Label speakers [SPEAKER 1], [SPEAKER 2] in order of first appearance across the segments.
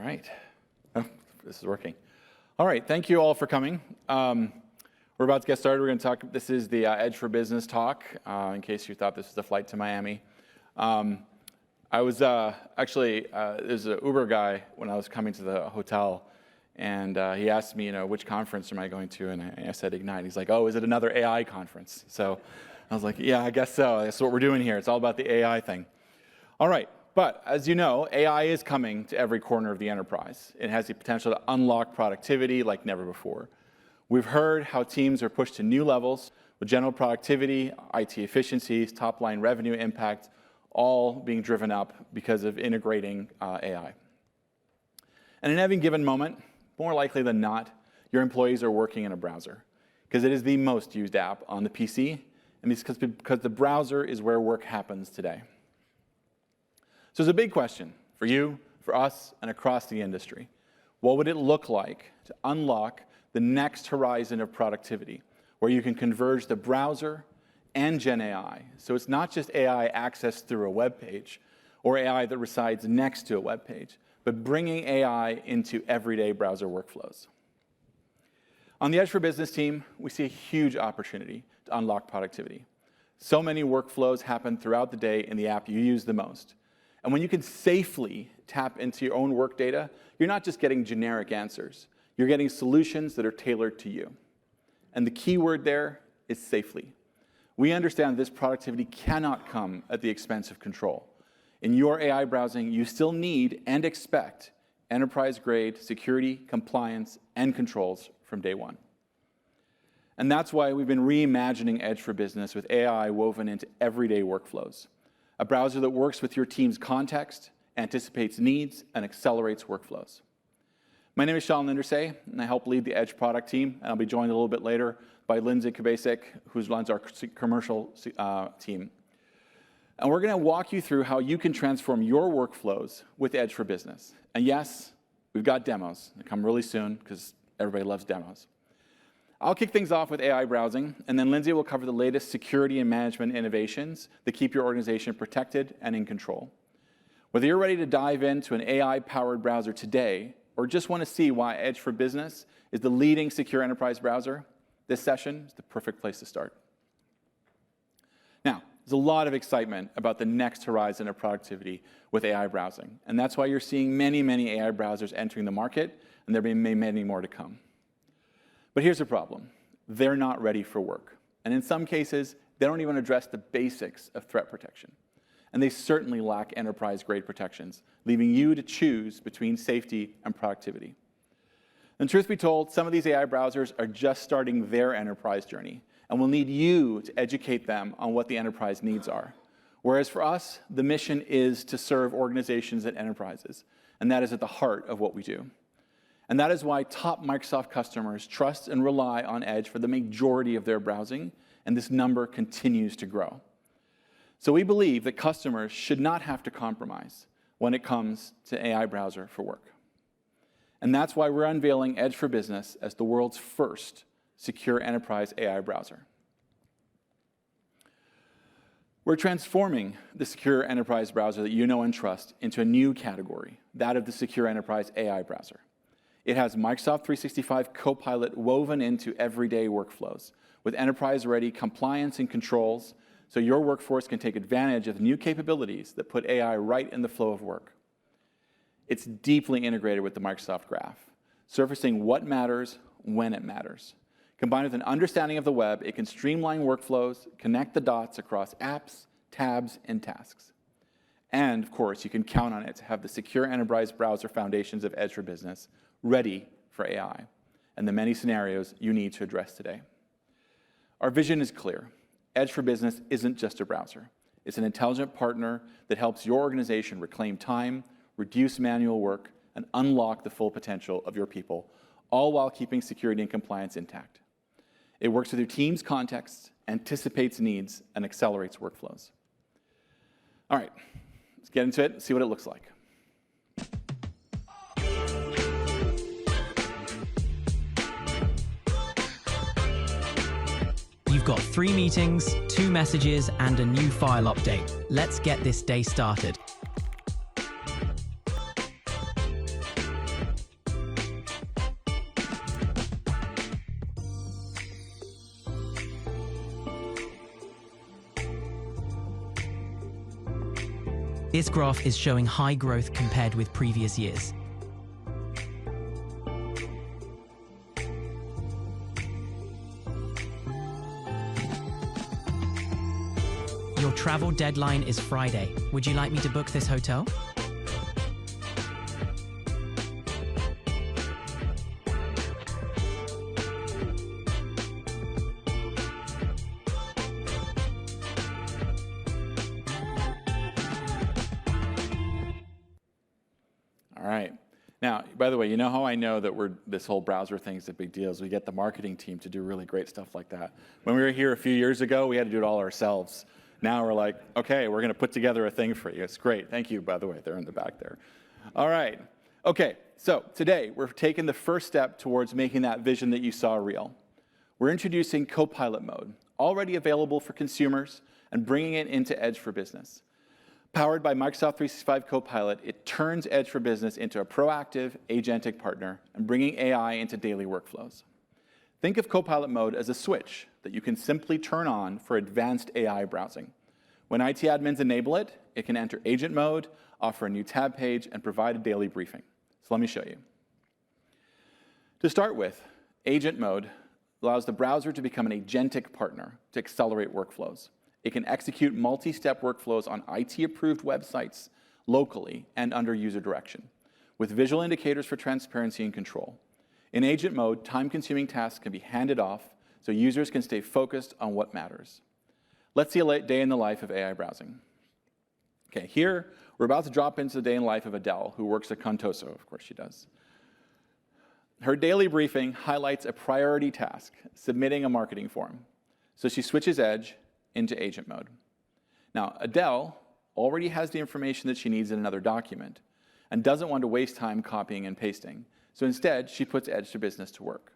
[SPEAKER 1] right. Oh, this is working. All right, thank you all for coming. We're about to get started. We're going to talk, this is the Edge for Business talk, in case you thought this was a flight to Miami. I was there's an Uber guy when I was coming to the hotel, and he asked me, which conference am I going to? And I said Ignite. He's like, oh, is it another AI conference? So I was like, yeah, I guess so. That's what we're doing here. It's all about the AI thing. All right, but as you know, AI is coming to every corner of the enterprise. It has the potential to unlock productivity like never before. We've heard how teams are pushed to new levels with general productivity, IT efficiencies, top-line revenue impact, all being driven up because of integrating AI. And in any given moment, more likely than not, your employees are working in a browser because it is the most used app on the PC, and it's because the browser is where work happens today. So there's a big question for you, for us, and across the industry. What would it look like to unlock the next horizon of productivity, where you can converge the browser and Gen AI? So it's not just AI accessed through a web page or AI that resides next to a web page, but bringing AI into everyday browser workflows. On the Edge for Business team, we see a huge opportunity to unlock productivity. So many workflows happen throughout the day in the app you use the most. And when you can safely tap into your own work data, you're not just getting generic answers. You're getting solutions that are tailored to you. And the key word there is safely. We understand this productivity cannot come at the expense of control. In your AI browsing, you still need and expect enterprise-grade security, compliance, and controls from day one. And that's why we've been reimagining Edge for Business with AI woven into everyday workflows. A browser that works with your team's context, anticipates needs, and accelerates workflows. My name is Lyndersay, and I help lead the Edge product team, and I'll be joined a little bit later by Lindsay Kubasik, who runs our commercial team. And we're going to walk you through how you can transform your workflows with Edge for Business. And yes, we've got demos. They come really soon because everybody loves demos. I'll kick things off with AI browsing, and then Lindsay will cover the latest security and management innovations that keep your organization protected and in control. Whether you're ready to dive into an AI-powered browser today, or just want to see why Edge for Business is the leading secure enterprise browser, this session is the perfect place to start. Now, there's a lot of excitement about the next horizon of productivity with AI browsing, and that's why you're seeing many, many AI browsers entering the market, and there will be many more to come. But here's the problem. They're not ready for work. And in some cases, they don't even address the basics of threat protection. And they certainly lack enterprise-grade protections, leaving you to choose between safety and productivity. And truth be told, some of these AI browsers are just starting their enterprise journey and will need you to educate them on what the enterprise needs are. Whereas for us, the mission is to serve organizations and enterprises, and that is at the heart of what we do. And that is why top Microsoft customers trust and rely on Edge for the majority of their browsing, and this number continues to grow. So we believe that customers should not have to compromise when it comes to AI browser for work. And that's why we're unveiling Edge for Business as the world's first secure enterprise AI browser. We're transforming the secure enterprise browser that you know and trust into a new category, that of the secure enterprise AI browser. It has Microsoft 365 Copilot woven into everyday workflows with enterprise-ready compliance and controls so your workforce can take advantage of new capabilities that put AI right in the flow of work. It's deeply integrated with the Microsoft Graph, surfacing what matters when it matters. Combined with an understanding of the web, it can streamline workflows, connect the dots across apps, tabs, and tasks. And, of course, you can count on it to have the secure enterprise browser foundations of Edge for Business ready for AI and the many scenarios you need to address today. Our vision is clear. Edge for Business isn't just a browser. It's an intelligent partner that helps your organization reclaim time, reduce manual work, and unlock the full potential of your people, all while keeping security and compliance intact. It works with your team's context, anticipates needs, and accelerates workflows. All right, let's get into it and see what it looks like.
[SPEAKER 2] You've got 3 meetings, 2 messages, and a new file update. Let's get this day started. This graph is showing high growth compared with previous years. Your travel deadline is Friday. Would you like me to book this hotel?
[SPEAKER 1] All right. Now, by the way, you know how I know that this whole browser thing is a big deal is we get the marketing team to do really great stuff like that. When we were here a few years ago, we had to do it all ourselves. Now we're like, okay, we're going to put together a thing for you. It's great. Thank you, by the way. They're in the back there. All right. Okay, so today we're taking the first step towards making that vision that you saw real. We're introducing Copilot Mode, already available for consumers, and bringing it into Edge for Business. Powered by Microsoft 365 Copilot, it turns Edge for Business into a proactive, agentic partner and bringing AI into daily workflows. Think of Copilot Mode as a switch that you can simply turn on for advanced AI browsing. When IT admins enable it, it can enter agent mode, offer a new tab page, and provide a daily briefing. So let me show you. To start with, agent mode allows the browser to become an agentic partner to accelerate workflows. It can execute multi-step workflows on IT-approved websites locally and under user direction, with visual indicators for transparency and control. In agent mode, time-consuming tasks can be handed off so users can stay focused on what matters. Let's see a day in the life of AI browsing. Okay, here, we're about to drop into the day in the life of Adele, who works at Contoso, of course she does. Her daily briefing highlights a priority task, submitting a marketing form. So she switches Edge into agent mode. Now, Adele already has the information that she needs in another document and doesn't want to waste time copying and pasting. So instead, she puts Edge for Business to work.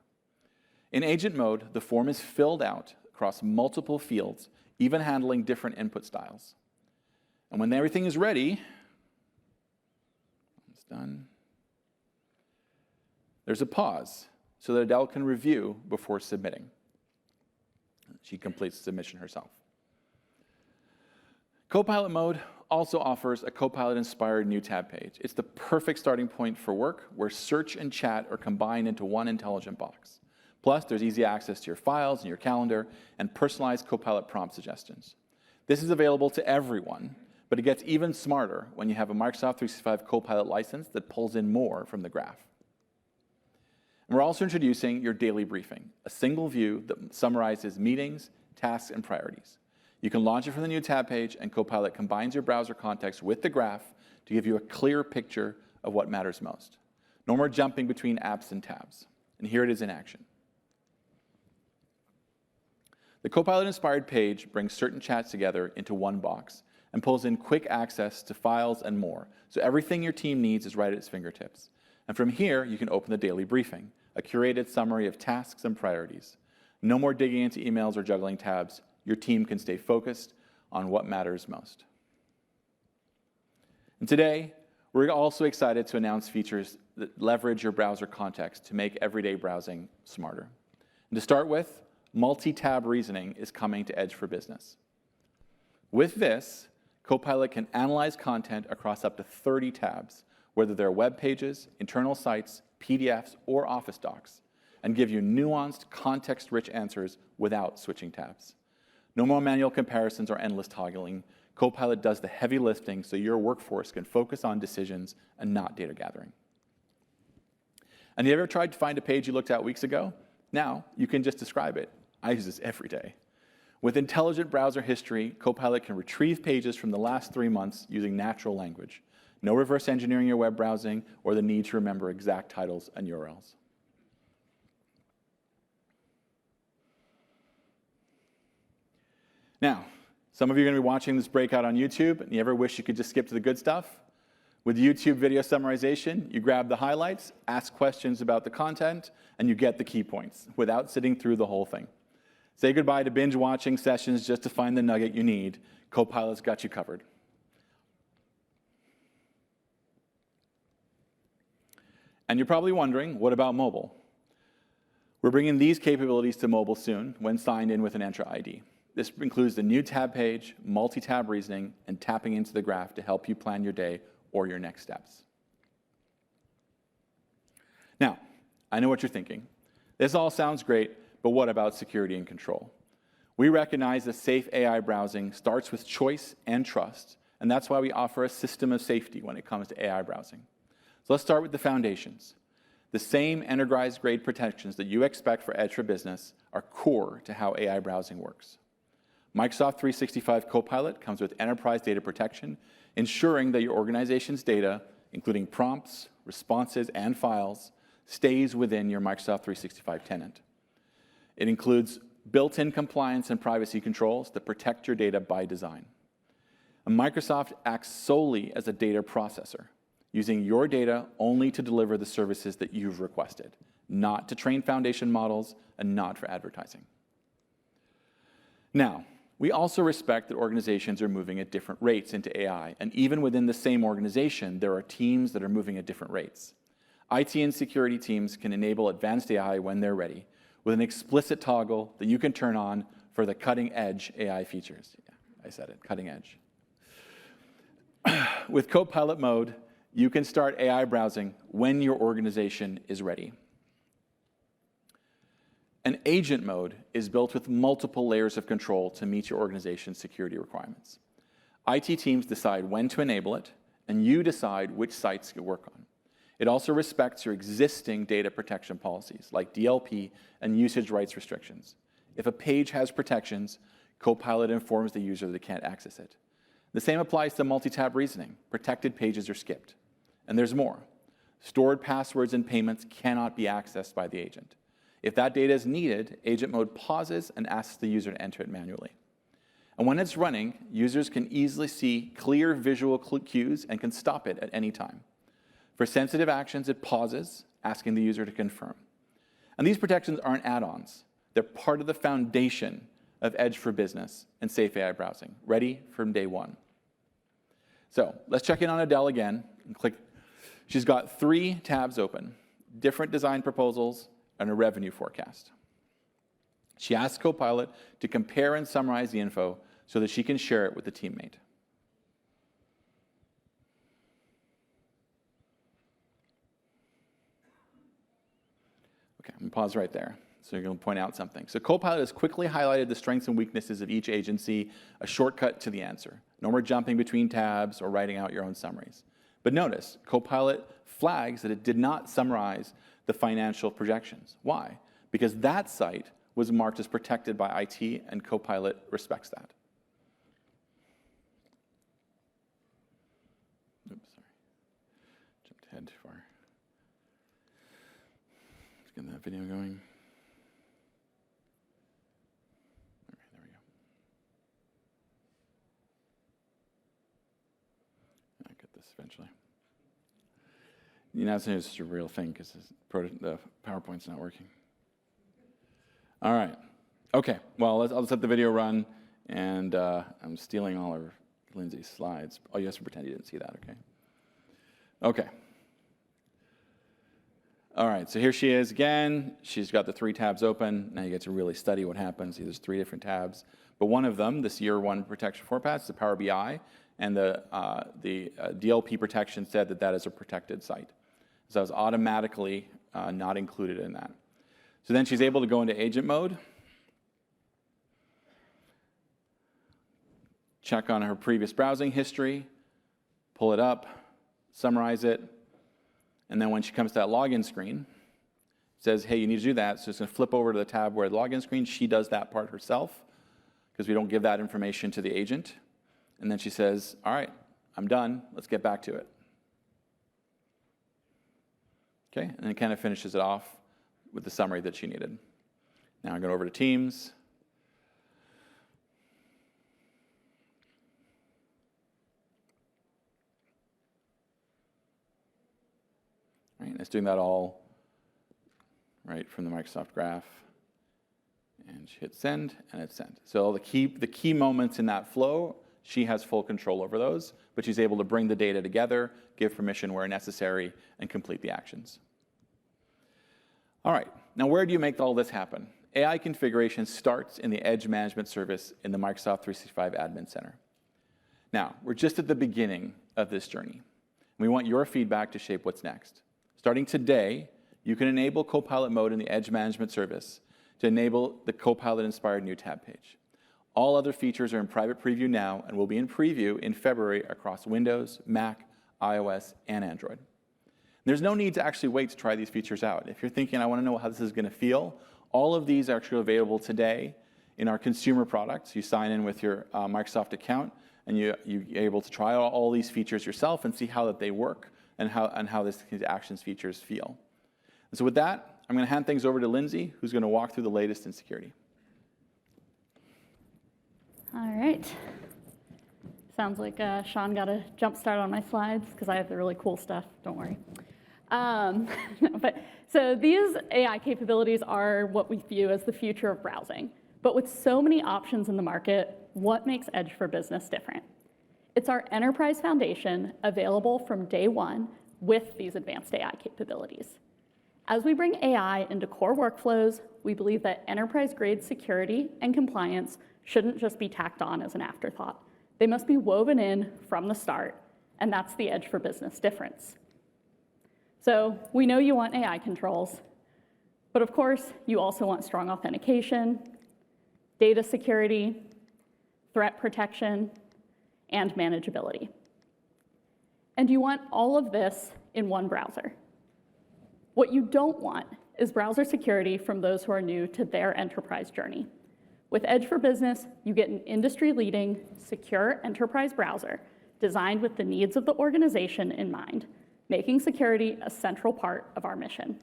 [SPEAKER 1] In agent mode, the form is filled out across multiple fields, even handling different input styles. And when everything is ready, it's done, there's a pause so that Adele can review before submitting. She completes the submission herself. Copilot Mode also offers a Copilot-inspired new tab page. It's the perfect starting point for work where search and chat are combined into one intelligent box. Plus, there's easy access to your files and your calendar and personalized Copilot prompt suggestions. This is available to everyone, but it gets even smarter when you have a Microsoft 365 Copilot license that pulls in more from the graph. And we're also introducing your daily briefing, a single view that summarizes meetings, tasks, and priorities. You can launch it from the new tab page, and Copilot combines your browser context with the graph to give you a clear picture of what matters most. No more jumping between apps and tabs. And here it is in action. The Copilot-inspired page brings certain chats together into one box and pulls in quick access to files and more, so everything your team needs is right at its fingertips. And from here, you can open the daily briefing, a curated summary of tasks and priorities. No more digging into emails or juggling tabs. Your team can stay focused on what matters most. And today, we're also excited to announce features that leverage your browser context to make everyday browsing smarter. And to start with, multi-tab reasoning is coming to Edge for Business. With this, Copilot can analyze content across up to 30 tabs, whether they're web pages, internal sites, PDFs, or Office docs, and give you nuanced, context-rich answers without switching tabs. No more manual comparisons or endless toggling. Copilot does the heavy lifting so your workforce can focus on decisions and not data gathering. And you ever tried to find a page you looked at weeks ago? Now, you can just describe it. I use this every day. With intelligent browser history, Copilot can retrieve pages from the last 3 months using natural language. No reverse engineering your web browsing or the need to remember exact titles and URLs. Now, some of you are going to be watching this breakout on YouTube, and you ever wish you could just skip to the good stuff? With YouTube video summarization, you grab the highlights, ask questions about the content, and you get the key points without sitting through the whole thing. Say goodbye to binge watching sessions just to find the nugget you need. Copilot's got you covered. And you're probably wondering, what about mobile? We're bringing these capabilities to mobile soon when signed in with an Entra ID. This includes the new tab page, multi-tab reasoning, and tapping into the graph to help you plan your day or your next steps. Now, I know what you're thinking. This all sounds great, but what about security and control? We recognize that safe AI browsing starts with choice and trust, and that's why we offer a system of safety when it comes to AI browsing. So let's start with the foundations. The same enterprise-grade protections that you expect for Edge for Business are core to how AI browsing works. Microsoft 365 Copilot comes with enterprise data protection, ensuring that your organization's data, including prompts, responses, and files, stays within your Microsoft 365 tenant. It includes built-in compliance and privacy controls that protect your data by design. And Microsoft acts solely as a data processor, using your data only to deliver the services that you've requested, not to train foundation models and not for advertising. Now, we also respect that organizations are moving at different rates into AI, and even within the same organization, there are teams that are moving at different rates. IT and security teams can enable advanced AI when they're ready, with an explicit toggle that you can turn on for the cutting-edge AI features. Yeah, I said it, cutting edge. With Copilot Mode, you can start AI browsing when your organization is ready. An agent mode is built with multiple layers of control to meet your organization's security requirements. IT teams decide when to enable it, and you decide which sites you work on. It also respects your existing data protection policies, like DLP and usage rights restrictions. If a page has protections, Copilot informs the user that they can't access it. The same applies to multi-tab reasoning. Protected pages are skipped. And there's more. Stored passwords and payments cannot be accessed by the agent. If that data is needed, agent mode pauses and asks the user to enter it manually. And when it's running, users can easily see clear visual cues and can stop it at any time. For sensitive actions, it pauses, asking the user to confirm. And these protections aren't add-ons. They're part of the foundation of Edge for Business and safe AI browsing, ready from day one. So let's check in on Adele again and click. She's got 3 tabs open, different design proposals, and a revenue forecast. She asks Copilot to compare and summarize the info so that she can share it with the teammate. Okay, I'm going to pause right there. So you're going to point out something. So Copilot has quickly highlighted the strengths and weaknesses of each agency, a shortcut to the answer. No more jumping between tabs or writing out your own summaries. But notice, Copilot flags that it did not summarize the financial projections. Why? Because that site was marked as protected by IT, and Copilot respects that. Oops, sorry. Jumped ahead too far. Let's get that video going. All right, there we go. I'll get this eventually. You know, it's a real thing because the PowerPoint's not working. All right. Okay. Well, I'll just let the video run, and I'm stealing all of Lindsay's slides. Oh, you have to pretend you didn't see that. Okay. Okay. All right. So here she is again. She's got the 3 tabs open. Now you get to really study what happens. See, there's 3 different tabs, but one of them, this year 1 protection forecast, is the Power BI, and the DLP protection said that that is a protected site. So that was automatically not included in that. So then she's able to go into agent mode, check on her previous browsing history, pull it up, summarize it, and then when she comes to that login screen, it says, hey, you need to do that. So it's going to flip over to the tab where the login screen. She does that part herself because we don't give that information to the agent. And then she says, all right, I'm done. Let's get back to it. Okay, and it kind of finishes it off with the summary that she needed. Now I'm going over to Teams. All right, it's doing that all right from the Microsoft graph. And she hits send, and it's sent. So the key moments in that flow, she has full control over those, but she's able to bring the data together, give permission where necessary, and complete the actions. All right, now where do you make all this happen? AI configuration starts in the Edge Management Service in the Microsoft 365 Admin Center. Now, we're just at the beginning of this journey. We want your feedback to shape what's next. Starting today, you can enable Copilot Mode in the Edge Management Service to enable the Copilot-inspired new tab page. All other features are in private preview now and will be in preview in February across Windows, Mac, iOS, and Android. There's no need to actually wait to try these features out. If you're thinking, I want to know how this is going to feel, all of these are actually available today in our consumer products. You sign in with your Microsoft account, and you're able to try all these features yourself and see how that they work and how these actions features feel. And so with that, I'm going to hand things over to Lindsay, who's going to walk through the latest in security.
[SPEAKER 3] All right. Sounds like Sean got a jump start on my slides because I have the really cool stuff, don't worry. So these AI capabilities are what we view as the future of browsing. But with so many options in the market, what makes Edge for Business different? It's our enterprise foundation available from day one with these advanced AI capabilities. As we bring AI into core workflows, we believe that enterprise-grade security and compliance shouldn't just be tacked on as an afterthought. They must be woven in from the start, and that's the Edge for Business difference. So we know you want AI controls, but of course, you also want strong authentication, data security, threat protection, and manageability. And you want all of this in one browser. What you don't want is browser security from those who are new to their enterprise journey. With Edge for Business, you get an industry-leading, secure enterprise browser designed with the needs of the organization in mind, making security a central part of our mission.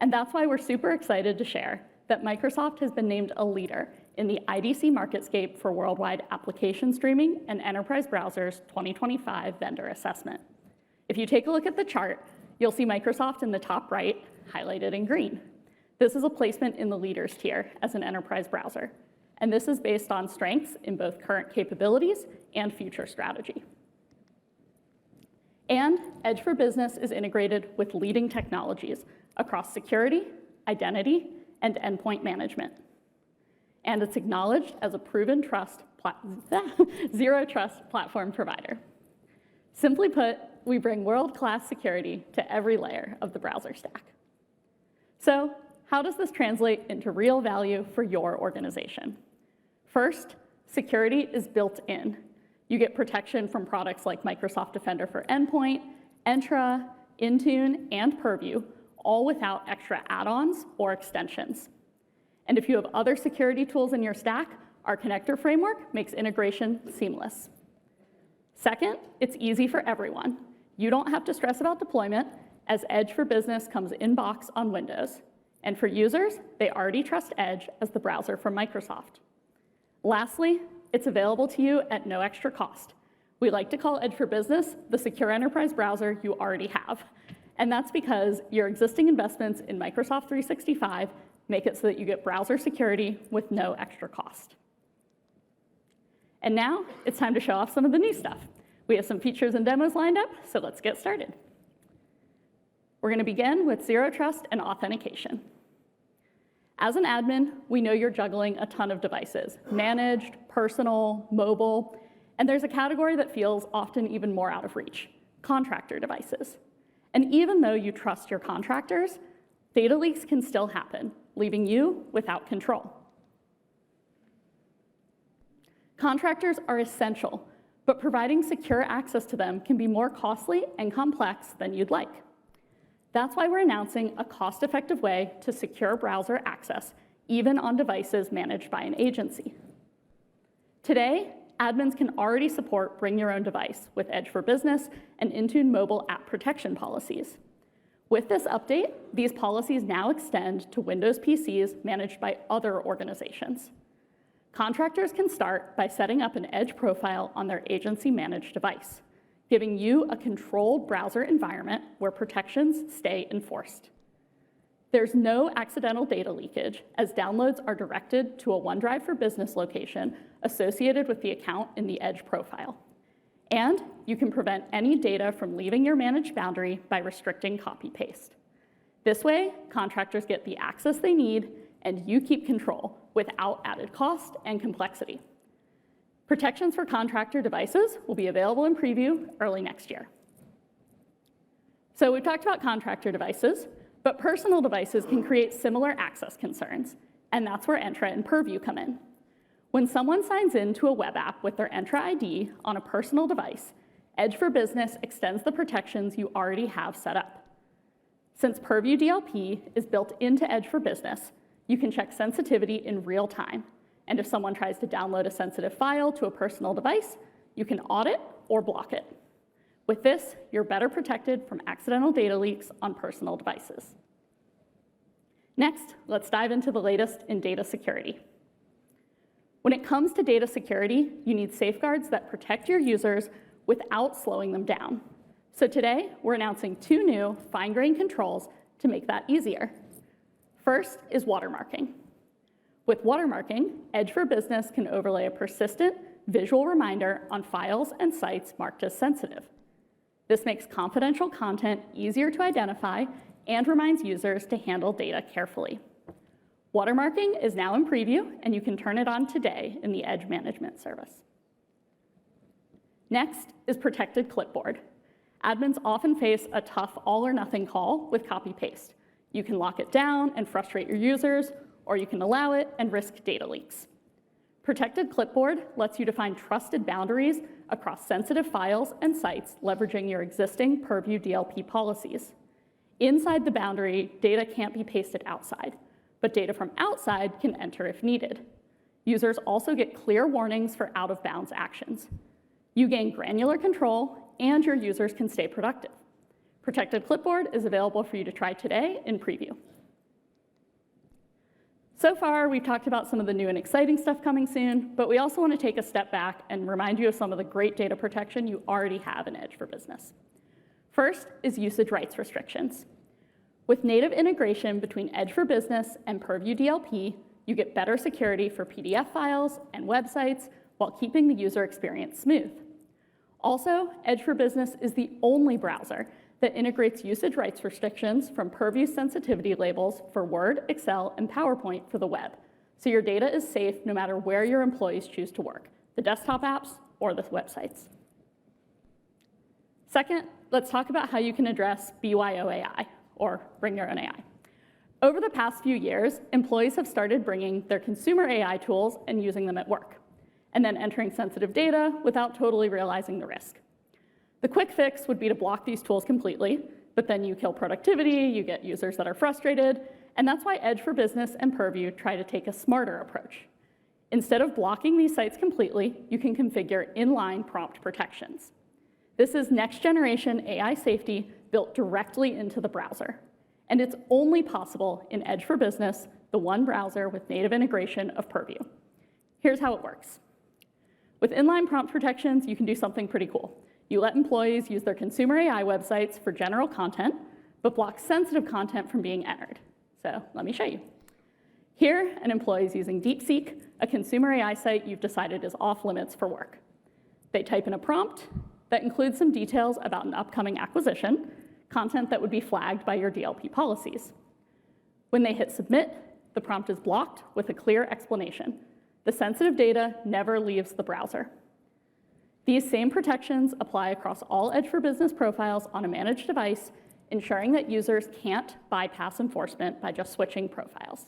[SPEAKER 3] And that's why we're super excited to share that Microsoft has been named a leader in the IDC MarketScape for Worldwide Application Streaming and Enterprise Browsers 2025 Vendor Assessment. If you take a look at the chart, you'll see Microsoft in the top right, highlighted in green. This is a placement in the leaders tier as an enterprise browser, and this is based on strengths in both current capabilities and future strategy. And Edge for Business is integrated with leading technologies across security, identity, and endpoint management. And it's acknowledged as a proven zero trust platform provider. Simply put, we bring world-class security to every layer of the browser stack. So how does this translate into real value for your organization? First, security is built in. You get protection from products like Microsoft Defender for Endpoint, Entra, Intune, and Purview, all without extra add-ons or extensions. And if you have other security tools in your stack, our connector framework makes integration seamless. Second, it's easy for everyone. You don't have to stress about deployment, as Edge for Business comes in-box on Windows. And for users, they already trust Edge as the browser from Microsoft. Lastly, it's available to you at no extra cost. We like to call Edge for Business the secure enterprise browser you already have. And that's because your existing investments in Microsoft 365 make it so that you get browser security with no extra cost. And now it's time to show off some of the new stuff. We have some features and demos lined up, so let's get started. We're going to begin with zero trust and authentication. As an admin, we know you're juggling a ton of devices, managed, personal, mobile, and there's a category that feels often even more out of reach, contractor devices. And even though you trust your contractors, data leaks can still happen, leaving you without control. Contractors are essential, but providing secure access to them can be more costly and complex than you'd like. That's why we're announcing a cost-effective way to secure browser access, even on devices managed by an agency. Today, admins can already support Bring Your Own Device with Edge for Business and Intune mobile app protection policies. With this update, these policies now extend to Windows PCs managed by other organizations. Contractors can start by setting up an Edge profile on their agency-managed device, giving you a controlled browser environment where protections stay enforced. There's no accidental data leakage, as downloads are directed to a OneDrive for Business location associated with the account in the Edge profile. And you can prevent any data from leaving your managed boundary by restricting copy-paste. This way, contractors get the access they need and you keep control without added cost and complexity. Protections for contractor devices will be available in preview early next year. So we've talked about contractor devices, but personal devices can create similar access concerns, and that's where Entra and Purview come in. When someone signs in to a web app with their Entra ID on a personal device, Edge for Business extends the protections you already have set up. Since Purview DLP is built into Edge for Business, you can check sensitivity in real time. And if someone tries to download a sensitive file to a personal device, you can audit or block it. With this, you're better protected from accidental data leaks on personal devices. Next, let's dive into the latest in data security. When it comes to data security, you need safeguards that protect your users without slowing them down. So today, we're announcing 2 new fine-grained controls to make that easier. First is watermarking. With watermarking, Edge for Business can overlay a persistent visual reminder on files and sites marked as sensitive. This makes confidential content easier to identify and reminds users to handle data carefully. Watermarking is now in preview, and you can turn it on today in the Edge Management Service. Next is protected clipboard. Admins often face a tough all-or-nothing call with copy-paste. You can lock it down and frustrate your users, or you can allow it and risk data leaks. Protected clipboard lets you define trusted boundaries across sensitive files and sites, leveraging your existing Purview DLP policies. Inside the boundary, data can't be pasted outside, but data from outside can enter if needed. Users also get clear warnings for out-of-bounds actions. You gain granular control, and your users can stay productive. Protected clipboard is available for you to try today in preview. So far, we've talked about some of the new and exciting stuff coming soon, but we also want to take a step back and remind you of some of the great data protection you already have in Edge for Business. First is usage rights restrictions. With native integration between Edge for Business and Purview DLP, you get better security for PDF files and websites while keeping the user experience smooth. Also, Edge for Business is the only browser that integrates usage rights restrictions from Purview sensitivity labels for Word, Excel, and PowerPoint for the web. So your data is safe no matter where your employees choose to work, the desktop apps or the websites. Second, let's talk about how you can address BYO AI, or bring your own AI. Over the past few years, employees have started bringing their consumer AI tools and using them at work, and then entering sensitive data without totally realizing the risk. The quick fix would be to block these tools completely, but then you kill productivity, you get users that are frustrated, and that's why Edge for Business and Purview try to take a smarter approach. Instead of blocking these sites completely, you can configure inline prompt protections. This is next-generation AI safety built directly into the browser, and it's only possible in Edge for Business, the one browser with native integration of Purview. Here's how it works. With inline prompt protections, you can do something pretty cool. You let employees use their consumer AI websites for general content, but block sensitive content from being entered. So let me show you. Here, an employee is using DeepSeek, a consumer AI site you've decided is off limits for work. They type in a prompt that includes some details about an upcoming acquisition, content that would be flagged by your DLP policies. When they hit submit, the prompt is blocked with a clear explanation. The sensitive data never leaves the browser. These same protections apply across all Edge for Business profiles on a managed device, ensuring that users can't bypass enforcement by just switching profiles.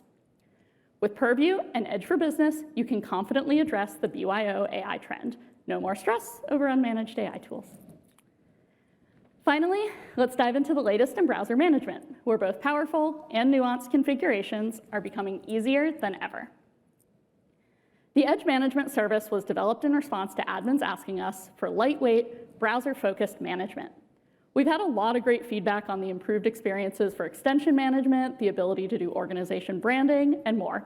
[SPEAKER 3] With Purview and Edge for Business, you can confidently address the BYO AI trend. No more stress over unmanaged AI tools. Finally, let's dive into the latest in browser management, where both powerful and nuanced configurations are becoming easier than ever. The Edge Management Service was developed in response to admins asking us for lightweight, browser-focused management. We've had a lot of great feedback on the improved experiences for extension management, the ability to do organization branding, and more.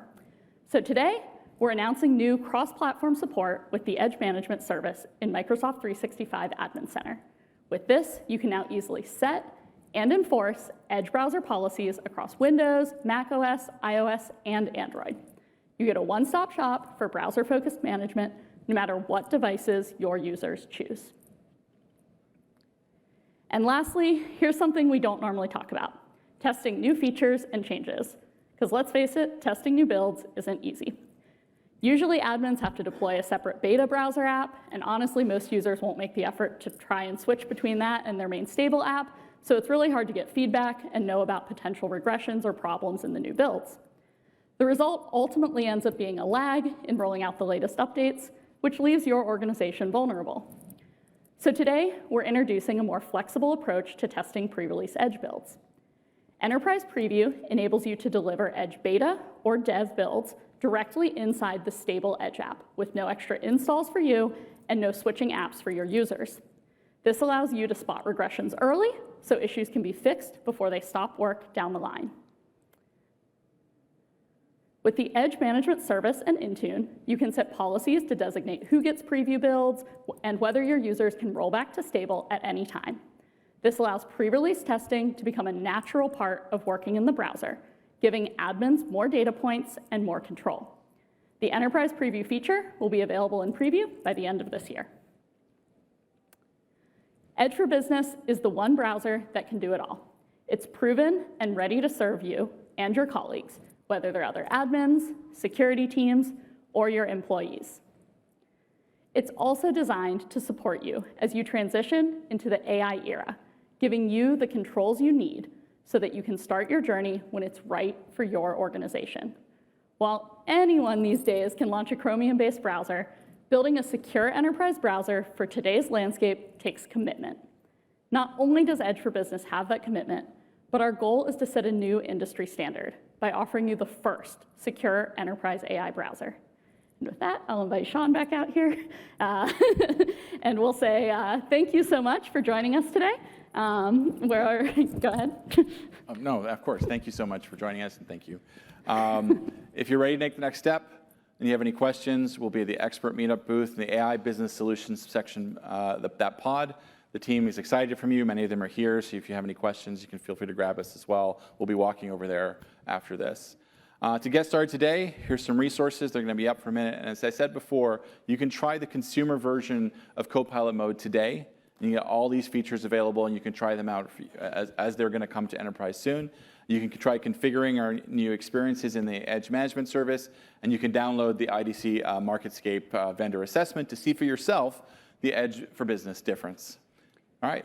[SPEAKER 3] So today, we're announcing new cross-platform support with the Edge Management Service in Microsoft 365 Admin Center. With this, you can now easily set and enforce Edge browser policies across Windows, macOS, iOS, and Android. You get a one-stop shop for browser-focused management, no matter what devices your users choose. And lastly, here's something we don't normally talk about: testing new features and changes. Because let's face it, testing new builds isn't easy. Usually admins have to deploy a separate beta browser app, and honestly, most users won't make the effort to try and switch between that and their main stable app, so it's really hard to get feedback and know about potential regressions or problems in the new builds. The result ultimately ends up being a lag in rolling out the latest updates, which leaves your organization vulnerable. So today, we're introducing a more flexible approach to testing pre-release Edge builds. Enterprise Preview enables you to deliver Edge beta or dev builds directly inside the stable Edge app with no extra installs for you and no switching apps for your users. This allows you to spot regressions early so issues can be fixed before they stop work down the line. With the Edge Management Service and Intune, you can set policies to designate who gets preview builds and whether your users can roll back to stable at any time. This allows pre-release testing to become a natural part of working in the browser, giving admins more data points and more control. The Enterprise Preview feature will be available in preview by the end of this year. Edge for Business is the one browser that can do it all. It's proven and ready to serve you and your colleagues, whether they're other admins, security teams, or your employees. It's also designed to support you as you transition into the AI era, giving you the controls you need so that you can start your journey when it's right for your organization. While anyone these days can launch a Chromium-based browser, building a secure enterprise browser for today's landscape takes commitment. Not only does Edge for Business have that commitment, but our goal is to set a new industry standard by offering you the first secure enterprise AI browser. And with that, I'll invite Sean back out here, and we'll say thank you so much for joining us today. Go ahead.
[SPEAKER 1] No, of course. Thank you so much for joining us, and thank you. If you're ready to make the next step and you have any questions, we'll be at the expert meetup booth in the AI business solutions section, that pod. The team is excited from you. Many of them are here, so if you have any questions, you can feel free to grab us as well. We'll be walking over there after this. To get started today, here's some resources. They're going to be up for a minute. And as I said before, you can try the consumer version of Copilot Mode today. You get all these features available, and you can try them out as they're going to come to enterprise soon. You can try configuring our new experiences in the Edge Management Service, and you can download the IDC MarketScape vendor assessment to see for yourself the Edge for Business difference. All right,